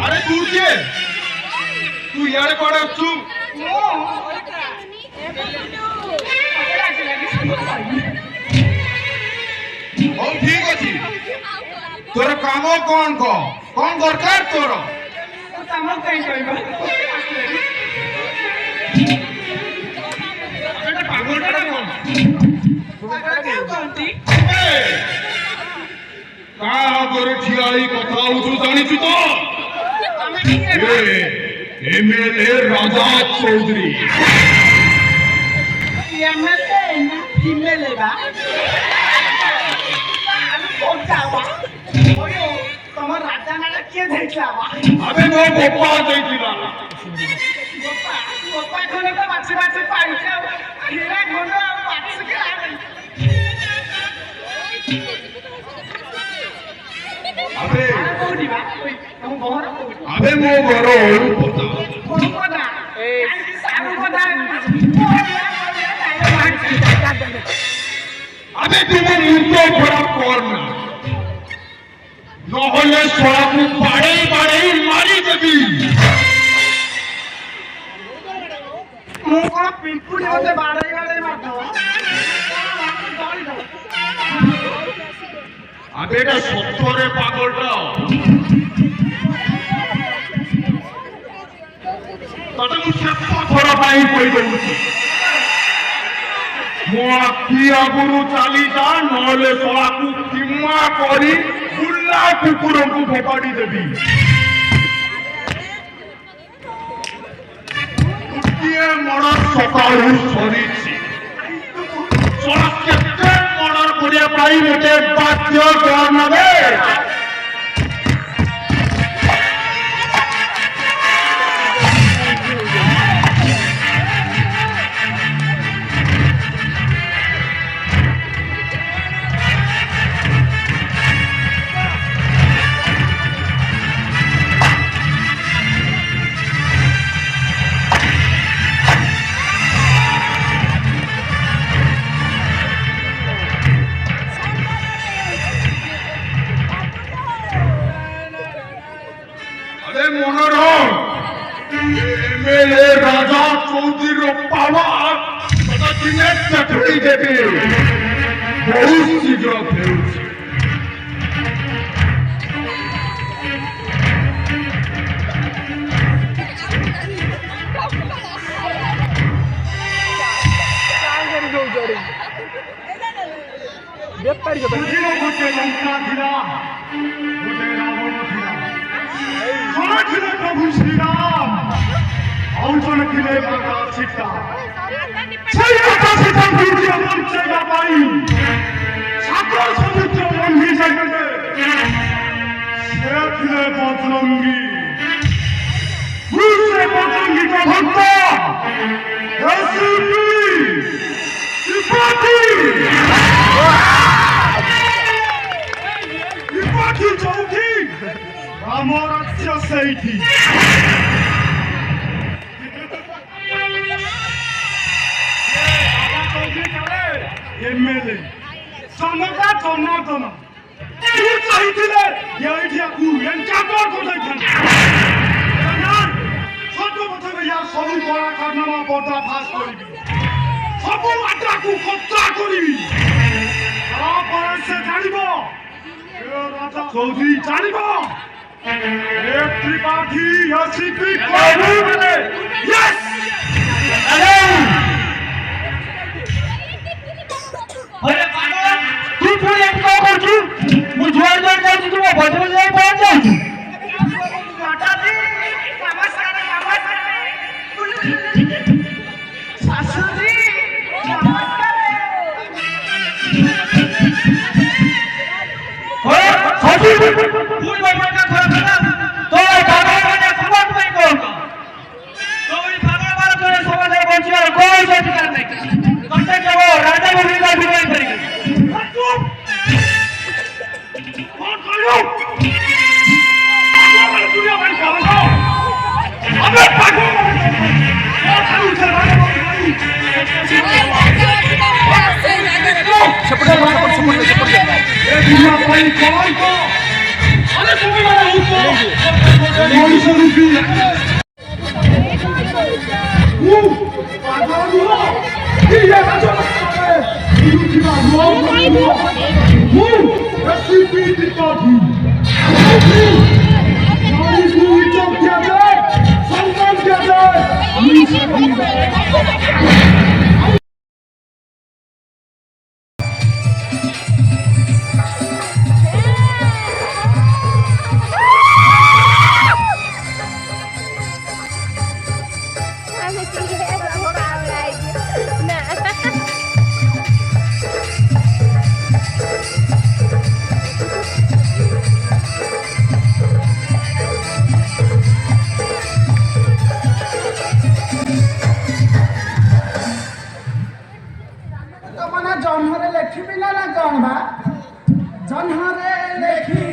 अरे तू किए तू यार कौन अच्छू हो ठीक अछि तोर काम कौन दरकार तोर काम कहीं कहबा अबे पागल करा कौन का तोर ठियाई कथा उचु जानिछु तो एमएलए राजा चौधरी एमएलए ना एमएलए बा कोटावा ओयो तमर राजा नाला के देखलावा अबे वो गोपा देखिला गोपा कोने तो बाछी पाइछा हीरा गोनो बाछी के आ गई अबे कोडी बा हम बहर अबे मो घरो पता कोन पदा ए सारू पदा अबे तुम मुंडो खराब करना নহলে সরাকু পাড়ে পাড়ে মারি দেবি মু কোন পিম্পুড়ি মতে বাড়াই মারতো আবে এটা সত্যরে পাগলটা তবে মু সত্য থরা পাই কই দউছি মো আখি আগুরু চালি যা নহলে সরাকু কিম্মা করি বুল্লা কুকুরଙ୍କୁ ফোপাড়ি দেবি গোটিয়ে মর্ডর সকালু সরিছি সরা কেতে মর্ডর করিয়া পাই মতে বাধ্য করনাবে एमएलए राजा चौधरी पावर दिने चटड़ी देवी बहुत शीघ्र फेरुछि गोटे लंका थिला गोटे रावण थिला ଥିଲେ ପ୍ରଭୁ ଶ୍ରୀରାମ ଆଉ ଜଣେ ଥିଲେ ମାତା ସୀତା ସେଇ ମାତା ସୀତାଙ୍କୁ ବଞ୍ଚେଇବା ପାଇଁ ସାଗର ସମୁଦ୍ର ଲଙ୍ଘି ଯାଇଥିଲେ ସେ ଥିଲେ ବଜରଙ୍ଗୀ ମୁଁ ସେ ବଜରଙ୍ଗୀଙ୍କ ଭକ୍ତ ତ୍ରିପାଠୀ ଚୌଧୁରୀ राम राज्य सैठी एमएलए जनता जनार्दन तू चाहिए एठियाकू एनकाउंटर करदैछन् छोटो बच्चाको यार सब बड़ा करनमा पर्दा फास गरिबी सब आटाकू कच्चा गरिबी तापर से जानिबो राजा चौधरी जानिबो त्रिपाठी एसपी यस हेलो अरे पागल तू फिर एक क्या करछु मु जोर जोर जाउछु तू बजबे जाई पहुंच जाउछु माताजी नमस्कार सासुजी नमस्कार हो सासू फूल बरबड़ का खरा खरा तो पागल बने खबर नहीं कौन तो ये पागल वाला तो समाज में पहुंचिया कोई अधिकार नहीं करते जब राजा बोली का विरोध करेंगे कौन करो पागल दुनिया में करो अबे पागल खाली चला এই কলঙ্ক আরে তুমি মানে উঠো মনুষ্য রূপী ଜହ୍ନରେ ଲେଖିବି ନା କଣ ବା ଜହ୍ନରେ ଲେଖି